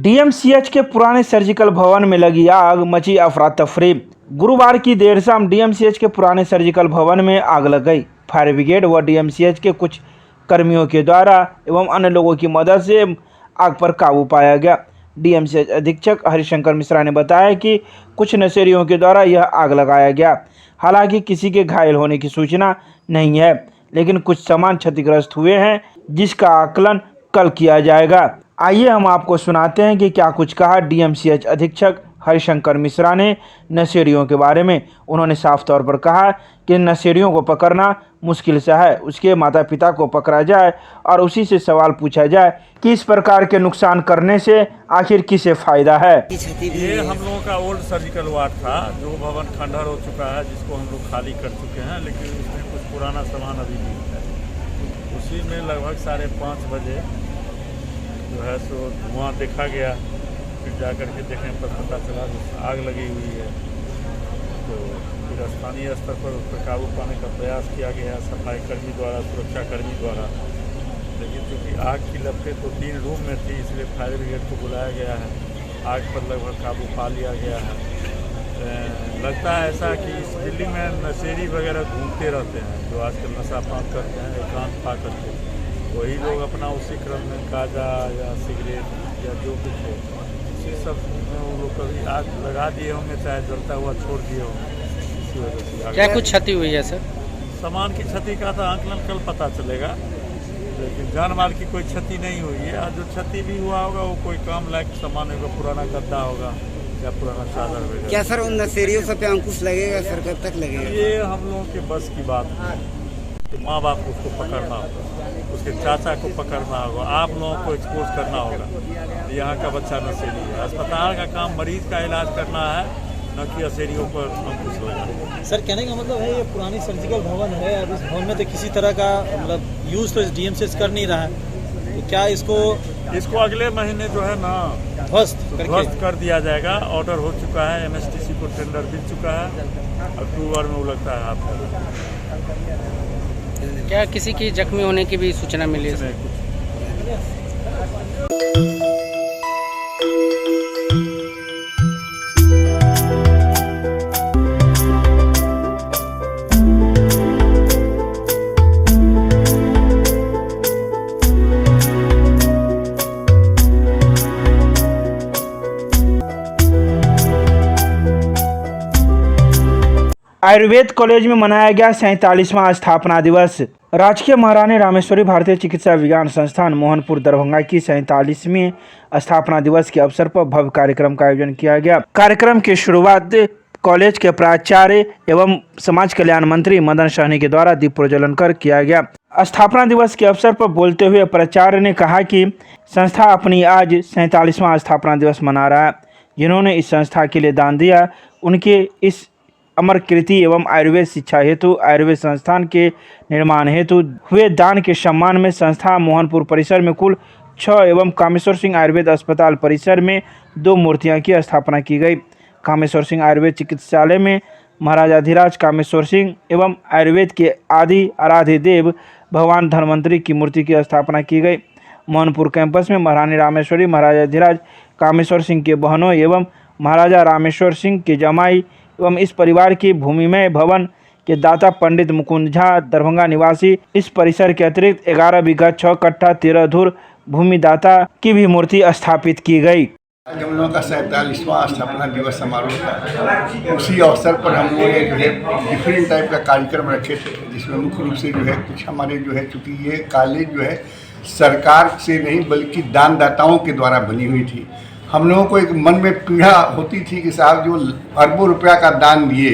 DMCH के पुराने surgical भवन में लगी आग, मची अफरा तफरी। गुरुवार की देर शाम डीएमसीएच के पुराने सर्जिकल भवन में आग लग गई। फायर ब्रिगेड व डीएमसीएच के कुछ कर्मियों के द्वारा एवं अन्य लोगों की मदद से आग पर काबू पाया गया। डीएमसीएच अधीक्षक हरिशंकर मिश्रा ने बताया कि कुछ नशेड़ियों के द्वारा यह आग लगाया गया। हालांकि किसी के घायल होने की सूचना नहीं है, लेकिन कुछ सामान क्षतिग्रस्त हुए हैं, जिसका आकलन कल किया जाएगा। आइए हम आपको सुनाते हैं कि क्या कुछ कहा डीएमसीएच अधीक्षक हरिशंकर मिश्रा ने नशेड़ियों के बारे में। उन्होंने साफ तौर पर कहा कि नशेड़ियों को पकड़ना मुश्किल सा है, उसके माता पिता को पकड़ा जाए और उसी से सवाल पूछा जाए कि इस प्रकार के नुकसान करने से आखिर किसे फायदा है। ये हम लोगों का ओल्ड सर्जिकल वार्ड था, जो भवन खंडहर हो चुका है, जिसको हम लोग खाली कर चुके हैं, लेकिन उसमें कुछ पुराना सामान अभी भी है। उसी में लगभग 5:30 बजे जो है सो धुआं देखा गया। फिर जा कर के देखने पर पता चला आग लगी हुई है। तो फिर स्थानीय स्तर पर उस पर काबू पाने का प्रयास किया गया, सफाई कर्मी द्वारा, सुरक्षा कर्मी द्वारा। लेकिन चूँकि आग की लपटें तो 3 रूम में थी, इसलिए फायर ब्रिगेड को बुलाया गया है। आग पर लगभग काबू पा लिया गया है। लगता है ऐसा कि इस दिल्ली में नशेड़ी वगैरह घूमते रहते हैं, जो आजकल नशा पान करते हैं एकांत पा करके। वही लोग अपना उसी क्रम में गांजा या सिगरेट या जो कुछ हो, इसी सब में वो लोग कभी आग लगा दिए होंगे, चाहे जलता हुआ छोड़ दिए होंगे। इसी वजह से क्या कुछ क्षति हुई है सर? सामान की क्षति का तो आंकलन कल पता चलेगा, लेकिन जान माल की कोई क्षति नहीं हुई है। और जो क्षति भी हुआ होगा वो कोई काम लायक सामान होगा, पुराना गद्दा होगा या पुराना चादर वगैरह। क्या सर उन नशेड़ियों सब पे अंकुश लगेगा सर? कब तक लगेगा? ये हम लोगों के बस की बात है कि माँ बाप को उसको पकड़ना होगा, उसके चाचा को पकड़ना होगा, आप लोगों को एक्सपोज करना होगा। यहाँ का बच्चा नशेड़ी है, अस्पताल का काम मरीज का इलाज करना है, न कि नशेड़ियों पर अंकुश लगाना। सर कहने का मतलब है ये पुरानी सर्जिकल भवन है, अब इस भवन में तो किसी तरह का मतलब यूज़ तो डीएमसीएच कर नहीं रहा है, तो क्या इसको अगले महीने जो है ना ध्वस्त कर दिया जाएगा। ऑर्डर हो चुका है, एमएसटीसी को टेंडर मिल चुका है, अक्टूबर में वो लगता है आपको। क्या किसी की जख्मी होने की भी सूचना मिली है? आयुर्वेद कॉलेज में मनाया गया 47वां स्थापना दिवस। राजकीय महारानी रामेश्वरी भारतीय चिकित्सा विज्ञान संस्थान मोहनपुर दरभंगा की 47वीं स्थापना दिवस के अवसर पर भव्य कार्यक्रम का आयोजन किया गया। कार्यक्रम की शुरुआत कॉलेज के प्राचार्य एवं समाज कल्याण मंत्री मदन सहनी के द्वारा दीप प्रज्वलन कर किया गया। स्थापना दिवस के अवसर पर बोलते हुए प्राचार्य ने कहा कि संस्था अपनी आज 47वां स्थापना दिवस मना रहा है। जिन्होंने इस संस्था के लिए दान दिया, उनके इस अमर कृति एवं आयुर्वेद शिक्षा हेतु आयुर्वेद संस्थान के निर्माण हेतु हुए दान के सम्मान में संस्था मोहनपुर परिसर में कुल 6 एवं कामेश्वर सिंह आयुर्वेद अस्पताल परिसर में 2 मूर्तियां की स्थापना की गई। कामेश्वर सिंह आयुर्वेद चिकित्सालय में महाराजाधिराज कामेश्वर सिंह एवं आयुर्वेद के आदि आराध्य देव भगवान धन्वंतरी की मूर्ति की स्थापना की गई। मोहनपुर कैंपस में महारानी रामेश्वरी महाराजाधिराज कामेश्वर सिंह के बहनों एवं महाराजा रामेश्वर सिंह के जमाई एवं इस परिवार की भूमिमय भवन के दाता पंडित मुकुंद झा दरभंगा निवासी इस परिसर के अतिरिक्त 11 बीघा 6 कट्ठा 13 धुर भूमि दाता की भी मूर्ति स्थापित की गई। आज हम लोगों का 47वां स्थापना दिवस समारोह था। उसी अवसर पर हम लोगों ने जो है डिफरेंट टाइप का कार्यक्रम रखे थे, जिसमें मुख्य रूप से जो है कुछ हमारे जो है, चूँकि ये कॉलेज जो है सरकार से नहीं बल्कि दानदाताओं के द्वारा बनी हुई थी। हम लोगों को एक मन में पीड़ा होती थी कि साहब जो अरबों रुपया का दान दिए,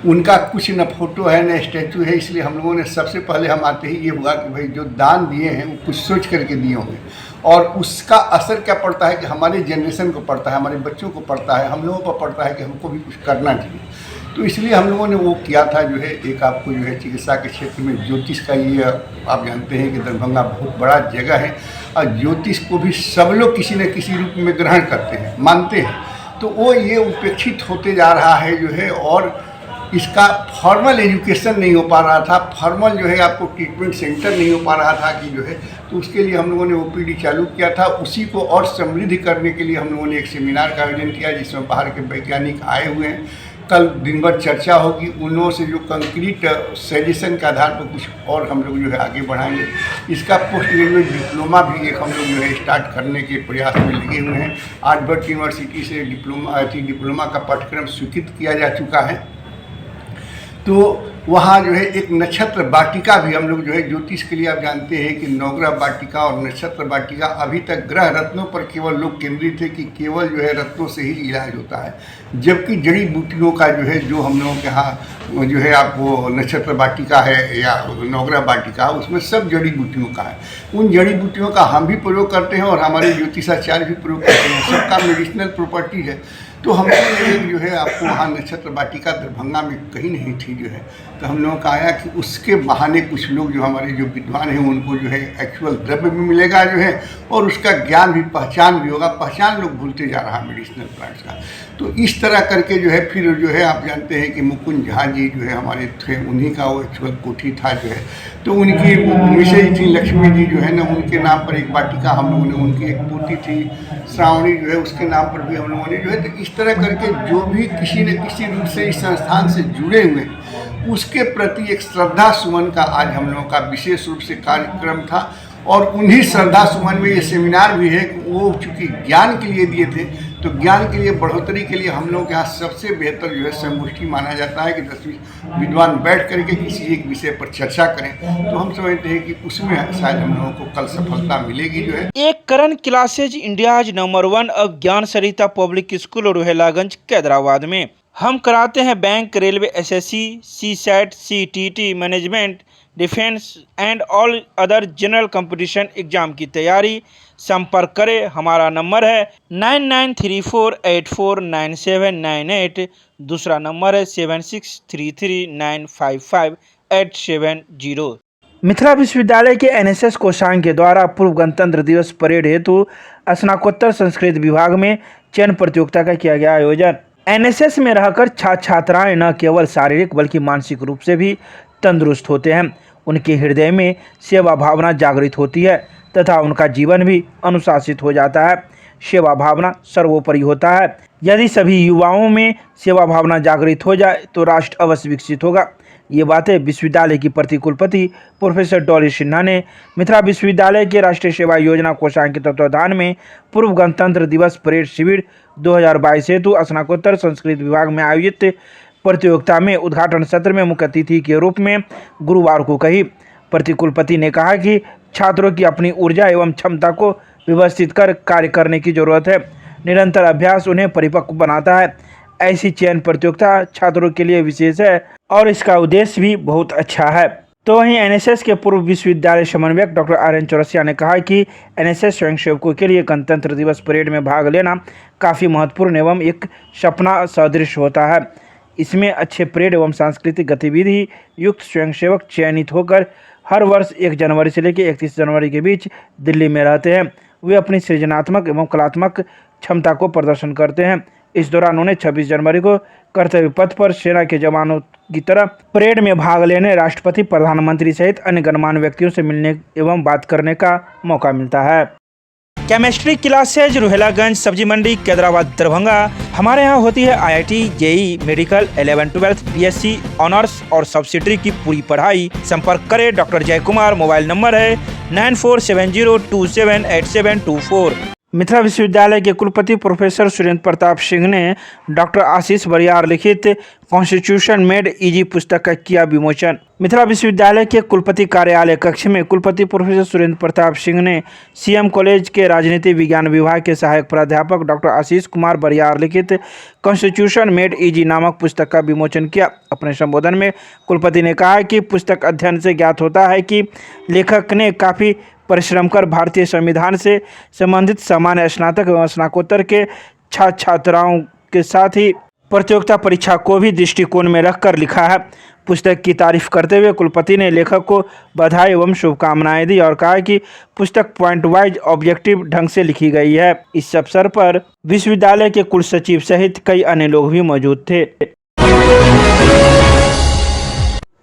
उनका कुछ न फोटो है न स्टैचू है। इसलिए हम लोगों ने सबसे पहले हम आते ही ये हुआ कि भाई जो दान दिए हैं वो कुछ सोच करके दिए होंगे, और उसका असर क्या पड़ता है कि हमारे जनरेशन को पड़ता है, हमारे बच्चों को पड़ता है, हम लोगों को पड़ता है कि हमको भी कुछ करना चाहिए। तो इसलिए हम लोगों ने वो किया था। जो है एक आपको जो है चिकित्सा के क्षेत्र में ज्योतिष का ये आप जानते हैं कि दरभंगा बहुत बड़ा जगह है, और ज्योतिष को भी सब लोग किसी न किसी रूप में ग्रहण करते हैं, मानते हैं। तो वो ये उपेक्षित होते जा रहा है जो है, और इसका फॉर्मल एजुकेशन नहीं हो पा रहा था, फॉर्मल जो है आपको ट्रीटमेंट सेंटर नहीं हो पा रहा था कि जो है, तो उसके लिए हम लोगों ने ओपीडी चालू किया था। उसी को और समृद्ध करने के लिए हम लोगों ने एक सेमिनार का आयोजन किया जिसमें बाहर के वैज्ञानिक आए हुए हैं। कल दिन भर चर्चा होगी, उन लोगों से जो कंक्रीट सजेशन के आधार पर कुछ और हम लोग जो है आगे बढ़ाएंगे। इसका पोस्ट ग्रेजुएट डिप्लोमा भी एक हम लोग जो है स्टार्ट करने के प्रयास में लगे हुए हैं। आर्टवर्क यूनिवर्सिटी से डिप्लोमा का पाठ्यक्रम स्वीकृत किया जा चुका है। तो वहाँ जो है एक नक्षत्र वाटिका भी हम लोग जो है, ज्योतिष के लिए आप जानते हैं कि नवग्रह वाटिका और नक्षत्र वाटिका, अभी तक ग्रह रत्नों पर केवल लोग केंद्रित थे कि केवल जो है रत्नों से ही इलाज होता है, जबकि जड़ी बूटियों का जो है, जो हम लोगों के यहाँ जो है आपको नक्षत्र वाटिका है या नवग्रह वाटिका, उसमें सब जड़ी बूटियों का है। उन जड़ी बूटियों का हम भी प्रयोग करते हैं और हमारे ज्योतिषाचार्य भी प्रयोग करते हैं, सबका मेडिसिनल प्रॉपर्टी है। तो हम लोग जो है आपको वहाँ नक्षत्र वाटिका दरभंगा में कहीं नहीं थी जो है, तो हम लोगों का आया कि उसके बहाने कुछ लोग जो हमारे जो विद्वान हैं उनको जो है एक्चुअल द्रव्य भी मिलेगा जो है, और उसका ज्ञान भी, पहचान भी होगा। पहचान लोग भूलते जा रहा है मेडिसिनल प्लांट्स का। तो इस तरह करके जो है फिर जो है आप जानते हैं कि मुकुंद झा जी जो है हमारे थे, उन्हीं का वो एक्चुअल कोठी था जो है, तो उनकी मिसेज थी लक्ष्मी जी जो है ना, उनके नाम पर एक वाटिका हम लोगों ने, उनकी एक पोती थी श्रावणी जो है, उसके नाम पर भी हम लोगों ने जो है, तो इस तरह करके जो भी किसी न किसी रूप से इस संस्थान से जुड़े हुए उसके प्रति एक श्रद्धा सुमन का आज हम लोगों का विशेष रूप से कार्यक्रम था। और उन्हीं श्रद्धा सुमन में ये सेमिनार भी है, वो चूँकि ज्ञान के लिए दिए थे, तो ज्ञान के लिए बढ़ोतरी के लिए हम लोग के यहाँ सबसे बेहतर जो है संगोष्ठी माना जाता है कि 10 विद्वान बैठ करके किसी एक विषय पर चर्चा करें। तो हम समझते हैं कि उसमें शायद हम लोगों को कल सफलता मिलेगी जो है। एक करण क्लासेज इंडियाज नंबर 1 अब ज्ञान सरिता पब्लिक स्कूल रोहेलागंज कैदराबाद में हम कराते हैं bank, railway, SSC, CSAT, CTT, management, defence and all other general competition exam की तैयारी। संपर्क करें, हमारा नंबर है 9934849798, दूसरा नंबर है 7633955870। मिथिला विश्वविद्यालय के एनएसएस कोषांग के द्वारा पूर्व गणतंत्र दिवस परेड हेतु स्नातकोत्तर संस्कृत विभाग में चयन प्रतियोगिता का किया गया आयोजन। एनएसएस में रहकर छात्राएं न केवल शारीरिक बल्कि मानसिक रूप से भी तंदुरुस्त होते हैं। उनके हृदय में सेवा भावना जागृत होती है तथा उनका जीवन भी अनुशासित हो जाता है। सेवा भावना सर्वोपरि होता है। यदि सभी युवाओं में सेवा भावना जागृत हो जाए तो राष्ट्र अवश्य विकसित होगा। ये बातें विश्वविद्यालय की प्रतिकुलपति प्रोफेसर डॉली सिन्हा ने मिथिला विश्वविद्यालय के राष्ट्रीय सेवा योजना कोषांग के तत्वाधान में पूर्व गणतंत्र दिवस परेड शिविर 2022 हेतु स्नातकोत्तर संस्कृत विभाग में आयोजित प्रतियोगिता में उद्घाटन सत्र में मुख्य अतिथि के रूप में गुरुवार को कही। प्रतिकुलपति ने कहा कि छात्रों की अपनी ऊर्जा एवं क्षमता को व्यवस्थित कर कार्य करने की जरूरत है। निरंतर अभ्यास उन्हें परिपक्व बनाता है। ऐसी चयन प्रतियोगिता छात्रों के लिए विशेष है और इसका उद्देश्य भी बहुत अच्छा है। तो वहीं एनएसएस के पूर्व विश्वविद्यालय समन्वयक डॉक्टर आर्यन चौरसिया ने कहा कि एनएसएस स्वयंसेवकों के लिए गणतंत्र दिवस परेड में भाग लेना काफ़ी महत्वपूर्ण एवं एक सपना सदृश होता है। इसमें अच्छे परेड एवं सांस्कृतिक गतिविधि युक्त स्वयंसेवक चयनित होकर हर वर्ष 1 जनवरी से लेकर 31 जनवरी के बीच दिल्ली में रहते हैं। वे अपनी सृजनात्मक एवं कलात्मक क्षमता को प्रदर्शन करते हैं। इस दौरान उन्हें 26 जनवरी को कर्तव्य पथ पर सेना के जवानों की तरह परेड में भाग लेने, राष्ट्रपति, प्रधानमंत्री सहित अन्य गणमान्य व्यक्तियों से मिलने एवं बात करने का मौका मिलता है। केमिस्ट्री क्लासेज रोहेलागंज सब्जी मंडी कैदराबाद दरभंगा। हमारे यहाँ होती है IIT, JEE, medical, 11-12, BSc honours और सब्सिडरी की पूरी पढ़ाई। संपर्क करें डॉक्टर जय कुमार। मोबाइल नंबर है 9470278724। मिथिला विश्वविद्यालय के कुलपति प्रोफेसर सुरेंद्र प्रताप सिंह ने डॉक्टर आशीष बरियार लिखित कॉन्स्टिट्यूशन मेड इजी पुस्तक का किया विमोचन। मिथिला विश्वविद्यालय के कुलपति कार्यालय कक्ष में कुलपति प्रोफेसर सुरेंद्र प्रताप सिंह ने सीएम कॉलेज के राजनीति विज्ञान विभाग के सहायक प्राध्यापक डॉक्टर आशीष कुमार बरियार लिखित कॉन्स्टिट्यूशन मेड इजी नामक पुस्तक का विमोचन किया। अपने संबोधन में कुलपति ने कहा कि पुस्तक अध्ययन से ज्ञात होता है कि लेखक ने काफ़ी परिश्रम कर भारतीय संविधान से संबंधित सामान्य स्नातक एवं स्नातकोत्तर के छात्राओं के साथ ही प्रतियोगिता परीक्षा को भी दृष्टिकोण में रखकर लिखा है। पुस्तक की तारीफ करते हुए कुलपति ने लेखक को बधाई एवं शुभकामनाएं दी और कहा कि पुस्तक पॉइंट वाइज ऑब्जेक्टिव ढंग से लिखी गई है। इस अवसर पर विश्वविद्यालय के कुल सचिव सहित कई अन्य लोग भी मौजूद थे।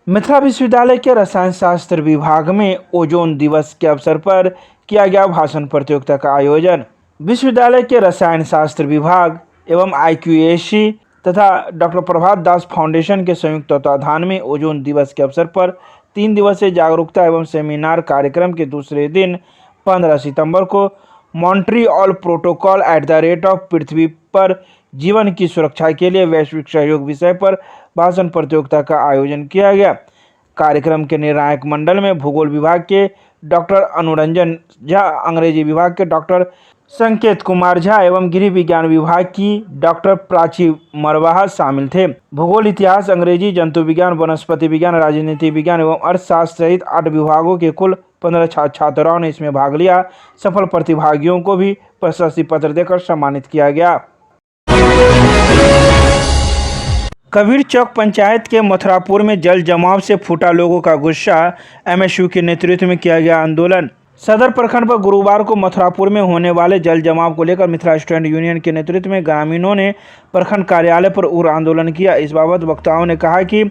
मिथिला विश्वविद्यालय के रसायन शास्त्र विभाग में ओजोन दिवस के अवसर पर किया गया भाषण प्रतियोगिता का आयोजन। विश्वविद्यालय के रसायन शास्त्र विभाग एवं IQAC तथा डॉक्टर प्रभात दास फाउंडेशन के संयुक्त तत्वाधान में ओजोन दिवस के अवसर पर 3 दिवसीय जागरूकता एवं सेमिनार कार्यक्रम के दूसरे दिन 15 सितंबर को मॉन्ट्रियल प्रोटोकॉल @ पृथ्वी पर जीवन की सुरक्षा के लिए वैश्विक सहयोग विषय पर भाषण प्रतियोगिता का आयोजन किया गया। कार्यक्रम के निर्णायक मंडल में भूगोल विभाग के डॉक्टर अनुरंजन झा, अंग्रेजी विभाग के डॉक्टर संकेत कुमार झा एवं गृह विज्ञान विभाग की डॉक्टर प्राची मरवाहा शामिल थे। भूगोल, इतिहास, अंग्रेजी, जंतु विज्ञान, वनस्पति विज्ञान, राजनीति विज्ञान एवं अर्थशास्त्र सहित 8 विभागों के कुल 15 छात्राओं ने इसमें भाग लिया। सफल प्रतिभागियों को भी प्रशस्ति पत्र देकर सम्मानित किया गया। कबीर चौक पंचायत के मथुरापुर में जल जमाव से फूटा लोगों का गुस्सा, MSU के नेतृत्व में किया गया आंदोलन। सदर प्रखंड पर गुरुवार को मथुरापुर में होने वाले जल जमाव को लेकर मिथिला स्टूडेंट यूनियन के नेतृत्व में ग्रामीणों ने प्रखंड कार्यालय पर उग्र आंदोलन किया। इस बाबत वक्ताओं ने कहा कि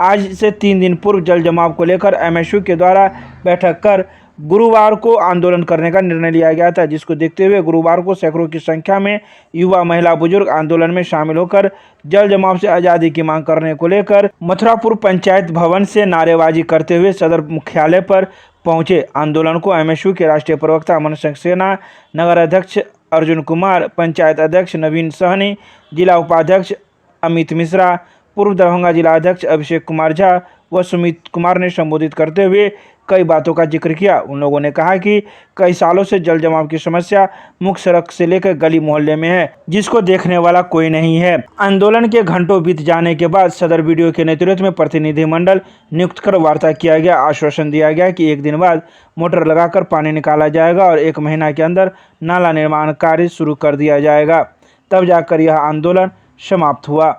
आज से 3 दिन पूर्व जल जमाव को लेकर MSU के द्वारा बैठक कर गुरुवार को आंदोलन करने का निर्णय लिया गया था, जिसको देखते हुए गुरुवार को सैकड़ों की संख्या में युवा, महिला, बुजुर्ग आंदोलन में शामिल होकर जल जमाव से आज़ादी की मांग करने को लेकर मथुरापुर पंचायत भवन से नारेबाजी करते हुए सदर मुख्यालय पर पहुंचे। आंदोलन को MSU के राष्ट्रीय प्रवक्ता अमन सक्सेना, नगर अध्यक्ष अर्जुन कुमार, पंचायत अध्यक्ष नवीन सहनी, जिला उपाध्यक्ष अमित मिश्रा, पूर्व दरभंगा जिला अध्यक्ष अभिषेक कुमार झा व सुमित कुमार ने संबोधित करते हुए कई बातों का जिक्र किया। उन लोगों ने कहा कि कई सालों से जल जमाव की समस्या मुख्य सड़क से लेकर गली मोहल्ले में है, जिसको देखने वाला कोई नहीं है। आंदोलन के घंटों बीत जाने के बाद सदर BDO के नेतृत्व में प्रतिनिधिमंडल नियुक्त कर वार्ता किया गया। आश्वासन दिया गया कि 1 दिन बाद मोटर लगाकर पानी निकाला जाएगा और 1 महीना के अंदर नाला निर्माण कार्य शुरू कर दिया जाएगा। तब जाकर यह आंदोलन समाप्त हुआ।